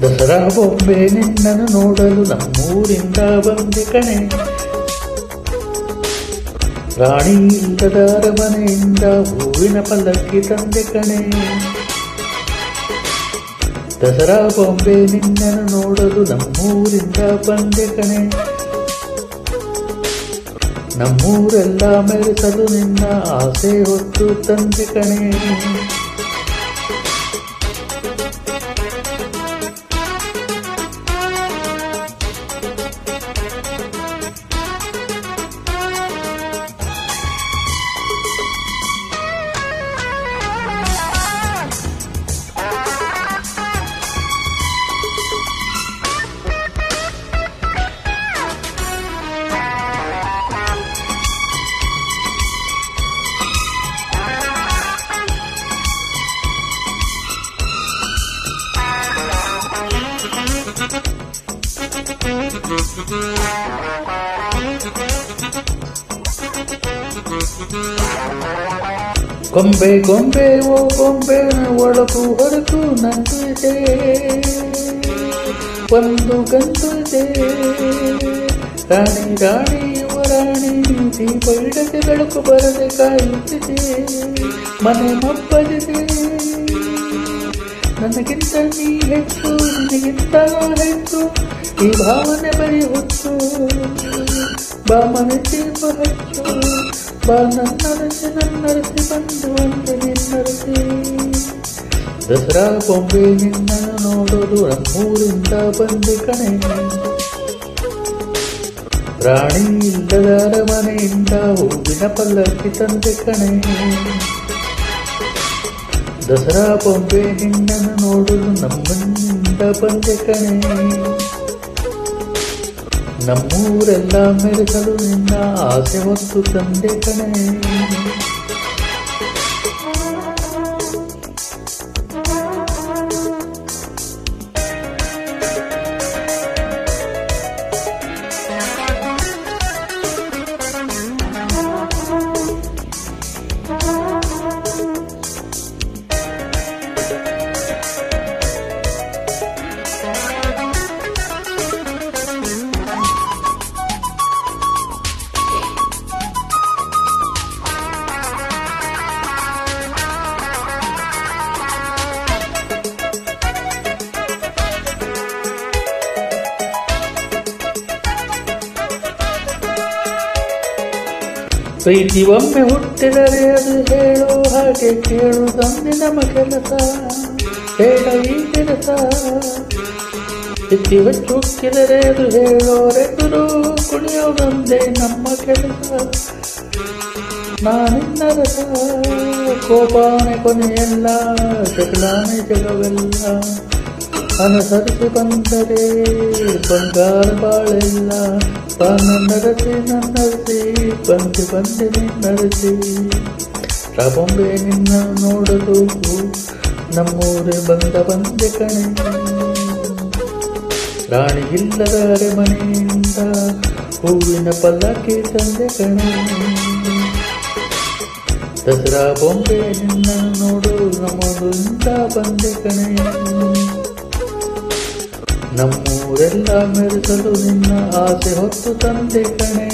ದಸರಾ ಬೊಂಬೆ ನಿನ್ನನ್ನು ನೋಡಲು ನಮ್ಮೂರಿಂದ ಬಂದೆ ಕಣೆ. ರಾಣಿ ಇಲ್ಲದ ಅರಮನೆಯಿಂದ ಹೂವಿನ ಪಲ್ಲಕ್ಕಿ ತಂದೆ ಕಣೆ. ದಸರಾ ಬೊಂಬೆ ನಿನ್ನನ್ನು ನೋಡಲು ನಮ್ಮೂರಿಂದ ಬಂದೆ ಕಣೆ. ನಮ್ಮೂರೆಲ್ಲ ಮೆರೆಸಲು ನಿನ್ನ ಆಸೆ ಹೊತ್ತು ತಂದೆ ಕಣೆ. ಗೊಂಬೆ ಗೊಂಬೆ ಓ ಗೊಂಬೆ ಒಳಗು ಹೊರಗು ನಂದು ಇದೆ, ಒಂದು ಗಂಟು ಇದೆ. ರಾಣಿ ರಾಣಿ ಯುವರಾಣಿ ದೀಪ ಇಡದೆ ಬೆಳಕು ಬರದೆ ಕಾಯುತ್ತಿದೆ. ಮನೆ ಮಬ್ಬಲಿದೆ, ನನಗಿಂತ ನೀ ಹೆಚ್ಚು, ನಿನಗಿಂತ ಹೆಚ್ಚು, ಈ ಭಾವನೆ ಬರೀ ಹೊತ್ತು. ಬಾ ಮನೆ ದೀಪ ಹಚ್ಚು, ಬಾ ನನ್ನರಸಿ ಬಂದು ಒಂದು ನಿನ್ನರಸಿ. ದಸರಾ ಬೊಂಬೆ ನಿನ್ನ ನೋಡಲು ನಮ್ಮೂರಿಂದ ಬಂದೆ ಕಣೆ. ರಾಣಿ ಇಲ್ಲದ ಅರಮನೆಯಿಂದ ಹೂವಿನ ಪಲ್ಲಕ್ಕಿ ತಂದೆ ಕಣೆ. ದಸರಾ ಬೊಂಬೆ ನಿನ್ನನ್ನು ನೋಡಲು ನಮ್ಮನಿಂದ ಬಂದೆ ಕಣೆ. ನಮ್ಮೂರೆಲ್ಲ ಮೆರೆಸಲು ನಿನ್ನ ಆಸೆ ಹೊತ್ತು ತಂದೆ ಕಣೆ. ಪ್ರೀತಿ ಒಮ್ಮೆ ಹುಟ್ಟಿದರೆ ಅದು ಹೇಳೋ ಹಾಗೆ ಕೇಳುವುದೊಂದೇ ನಮ್ಮ ಕೆಲಸ. ಹೇಳ ಈ ಕೆಲಸ ಎತ್ತಿ ಹೊಚ್ಚು ಹುಟ್ಟಿದರೆ ಅದು ಹೇಳೋರೆದುರು ಕುಣಿಯೋದೊಂದೇ ನಮ್ಮ ಕೆಲಸ. ನಾನಿನ್ನ ರಸ ಕೋಪಾನೆ ಕೊನೆಯಲ್ಲ, ಜಗಳಾನೆ ಜಗವೆಲ್ಲ. ಅನುಸರಿಸಿ ಬಂದರೆ ಬಂಗಾರ ಬಾಳೆಲ್ಲ. ನನ್ನರಸಿ ಬಂದೆ ನಿನ್ನರಸಿ. ಬೊಂಬೆ ನಿನ್ನ ನೋಡಲು ನಮ್ಮೂರೇ ಬಂದೆ ಕಣೆ. ರಾಣಿ ಇಲ್ಲದ ಅರಮನೆಯಿಂದ ಹೂವಿನ ಪಲ್ಲಕ್ಕಿ ತಂದೆ ಕಣೆ. ದಸರಾ ಬೊಂಬೆ ನಿನ್ನ ನೋಡಲು ನಮ್ಮೂರಿಂದ ಬಂದೆ ಕಣೆ. ನಮ್ಮೂರೆಲ್ಲ ಮೆರೆಸಲು ನಿನ್ನ ಆಸೆ ಹೊತ್ತು ತಂದೆ ಕಣೆ.